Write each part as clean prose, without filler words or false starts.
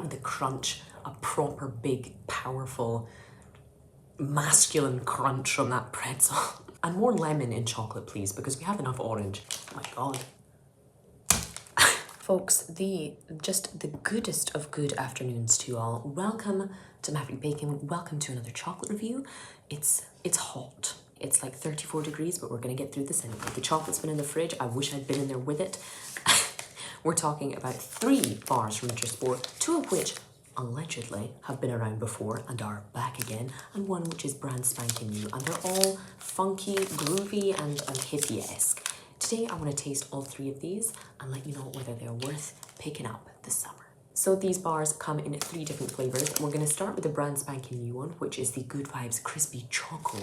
and the crunch, a proper big, powerful, masculine crunch from that pretzel. And more lemon in chocolate, please, because we have enough orange. Oh my God. Folks, just the goodest of good afternoons to you all. Welcome to Maverick Bacon. Welcome to another chocolate review. It's hot. It's like 34 degrees, but we're gonna get through this anyway. The chocolate's been in the fridge. I wish I'd been in there with it. We're talking about 3 bars from Ritter Sport, 2 of which allegedly have been around before and are back again, and 1 which is brand spanking new, and they're all funky, groovy, and hippie-esque. Today, I want to taste all 3 of these and let you know whether they're worth picking up this summer. So these bars come in 3 different flavors. We're going to start with the brand spanking new one, which is the Good Vibes Crispy Choco.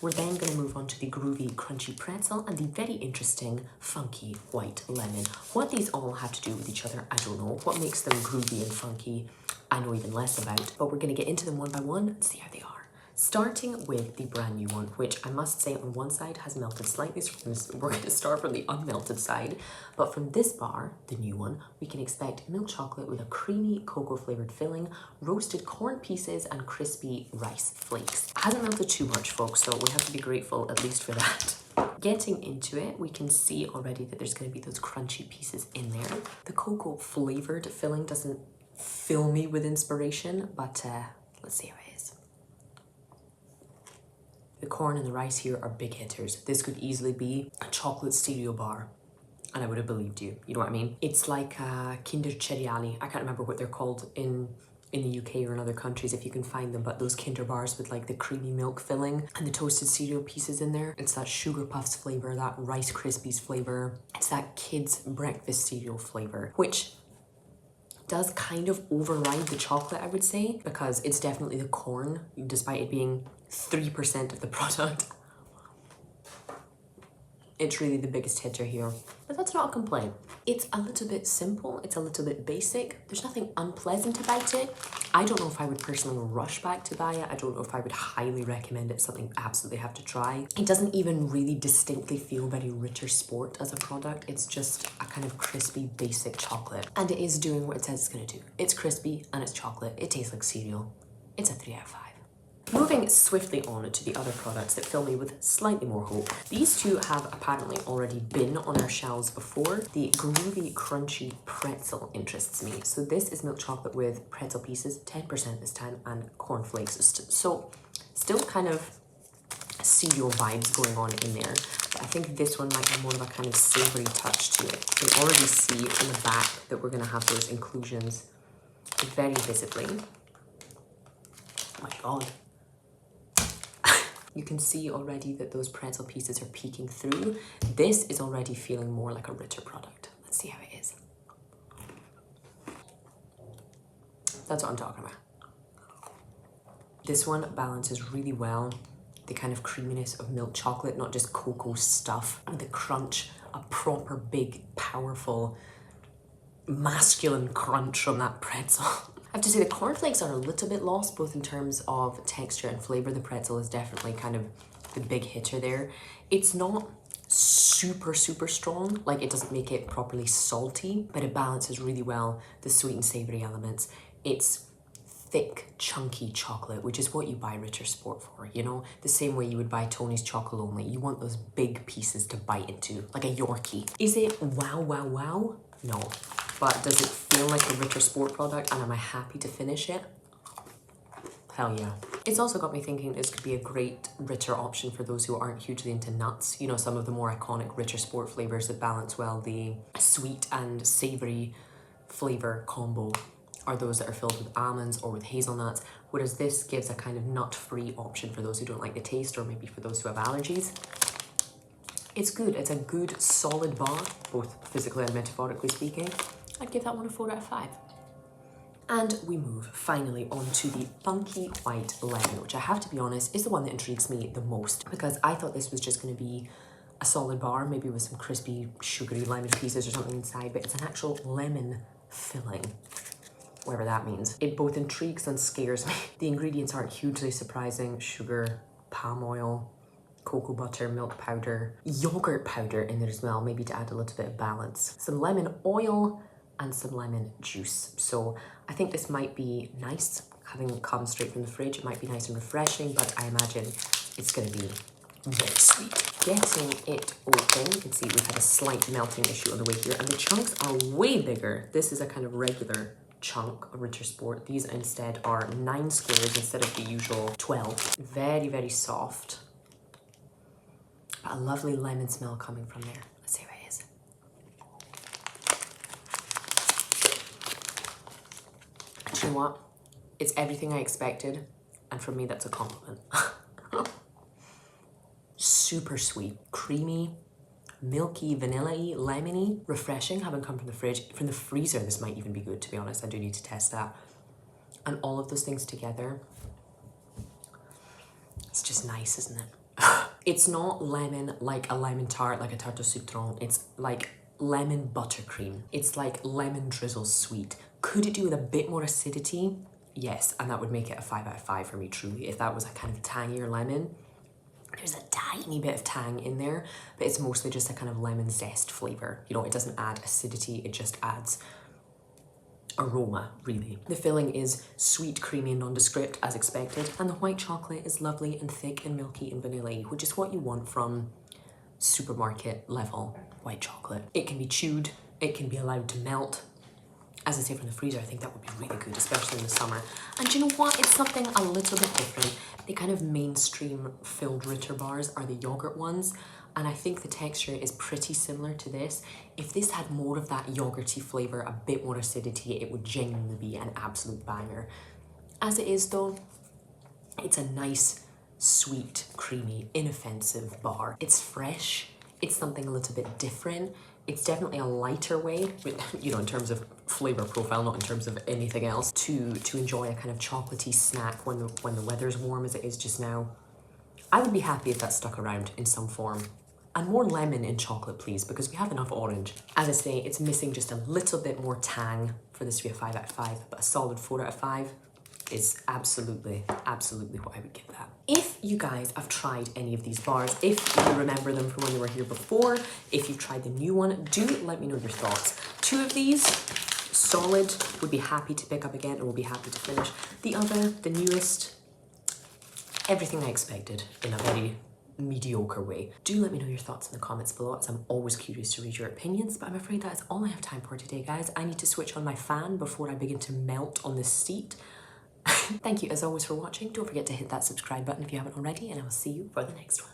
We're then going to move on to the groovy crunchy pretzel and the very interesting funky white lemon. What these all have to do with each other, I don't know. What makes them groovy and funky, I know even less about, but we're going to get into them one by one and see how they are. Starting with the brand new one, which I must say on one side has melted slightly, so we're going to start from the unmelted side. But from this bar, the new one, we can expect milk chocolate with a creamy cocoa flavored filling, roasted corn pieces, and crispy rice flakes. It hasn't melted too much, folks, so we have to be grateful at least for that. Getting into it, we can see already that there's going to be those crunchy pieces in there. The cocoa flavored filling doesn't fill me with inspiration, but let's see how it is. The corn and the rice here are big hitters. This could easily be a chocolate cereal bar, and I would have believed you. You know what I mean? It's like Kinder Cereali. I can't remember what they're called in the UK or in other countries if you can find them, but those Kinder bars with like the creamy milk filling and the toasted cereal pieces in there. It's that Sugar Puffs flavor, that Rice Krispies flavor. It's that kids' breakfast cereal flavor, which does kind of override the chocolate, I would say, because it's definitely the corn, despite it being 3% of the product. It's really the biggest hitter here, but that's not a complaint. It's a little bit simple, it's a little bit basic. There's nothing unpleasant about it. I don't know if I would personally rush back to buy it. I don't know if I would highly recommend it, something you absolutely have to try. It doesn't even really distinctly feel very Ritter Sport as a product. It's just a kind of crispy, basic chocolate. And it is doing what it says it's gonna do. It's crispy and it's chocolate. It tastes like cereal. It's a 3 out of 5. Moving swiftly on to the other products that fill me with slightly more hope. These 2 have apparently already been on our shelves before. The groovy crunchy pretzel interests me. So this is milk chocolate with pretzel pieces, 10% this time, and cornflakes. So still kind of cereal vibes going on in there. But I think this one might have more of a kind of savory touch to it. You can already see in the back that we're gonna have those inclusions very visibly. Oh my God. You can see already that those pretzel pieces are peeking through. This is already feeling more like a Ritter product. Let's see how it is. That's what I'm talking about. This one balances really well the kind of creaminess of milk chocolate, not just cocoa stuff, and the crunch, a proper big, powerful, masculine crunch from that pretzel. I have to say the cornflakes are a little bit lost, both in terms of texture and flavor. The pretzel is definitely kind of the big hitter there. It's not super strong, like it doesn't make it properly salty, but it balances really well the sweet and savory elements. It's thick, chunky chocolate, which is what you buy Ritter Sport for, you know? The same way you would buy Tony's Chocolate Only. You want those big pieces to bite into, like a Yorkie. Is it wow, wow, wow? No. But does it feel like a Ritter Sport product, and am I happy to finish it? Hell yeah. It's also got me thinking this could be a great Ritter option for those who aren't hugely into nuts. You know, some of the more iconic Ritter Sport flavors that balance well the sweet and savory flavor combo are those that are filled with almonds or with hazelnuts, whereas this gives a kind of nut-free option for those who don't like the taste, or maybe for those who have allergies. It's good. It's a good, solid bar, both physically and metaphorically speaking. I'd give that one a 4 out of 5. And we move finally on to the funky white lemon, which I have to be honest is the one that intrigues me the most, because I thought this was just going to be a solid bar, maybe with some crispy, sugary lemon pieces or something inside, but it's an actual lemon filling, whatever that means. It both intrigues and scares me. The ingredients aren't hugely surprising. Sugar, palm oil, cocoa butter, milk powder, yogurt powder in there as well, maybe to add a little bit of balance. Some lemon oil, and some lemon juice. So I think this might be nice, having come straight from the fridge. It might be nice and refreshing, but I imagine it's going to be very sweet. Getting it open, you can see we've had a slight melting issue on the way here, and the chunks are way bigger. This is a kind of regular chunk of Ritter Sport. These instead are 9 squares instead of the usual 12. Very, very soft. But a lovely lemon smell coming from there. Let's see how it is. Do you know what? It's everything I expected, and for me that's a compliment. Super sweet, creamy, milky, vanilla-y, lemony, refreshing, having come from the fridge. From the freezer, this might even be good, to be honest. I do need to test that. And all of those things together, it's just nice, isn't it? It's not lemon like a lemon tart, like a tarte au citron. It's like lemon buttercream. It's like lemon drizzle sweet. Could it do with a bit more acidity? Yes, and that would make it a 5 out of 5 for me, truly. If that was a kind of tangier lemon. There's a tiny bit of tang in there, but it's mostly just a kind of lemon zest flavour. You know, it doesn't add acidity, it just adds aroma, really. The filling is sweet, creamy and nondescript, as expected, and the white chocolate is lovely and thick and milky and vanilla-y, which is what you want from supermarket level white chocolate. It can be chewed, it can be allowed to melt. As I say, from the freezer, I think that would be really good, especially in the summer. And do you know what? It's something a little bit different. The kind of mainstream filled Ritter bars are the yogurt ones, and I think the texture is pretty similar to this. If this had more of that yogurty flavour, a bit more acidity, it would genuinely be an absolute banger. As it is though, it's a nice, sweet, creamy, inoffensive bar. It's fresh, it's something a little bit different. It's definitely a lighter way, you know, in terms of flavour profile, not in terms of anything else, to enjoy a kind of chocolatey snack when the weather's warm as it is just now. I would be happy if that stuck around in some form. And more lemon in chocolate, please, because we have enough orange. As I say, it's missing just a little bit more tang for this to be a 5 out of 5, but a solid 4 out of 5 is absolutely, absolutely what I would give that. If you guys have tried any of these bars, if you remember them from when you were here before, if you've tried the new one, do let me know your thoughts. 2 of these, solid, would be happy to pick up again and will be happy to finish. The other, the newest, everything I expected in a very mediocre way. Do let me know your thoughts in the comments below, as I'm always curious to read your opinions, but I'm afraid that is all I have time for today, guys. I need to switch on my fan before I begin to melt on this seat. Thank you as always for watching. Don't forget to hit that subscribe button if you haven't already, and I will see you for the next one.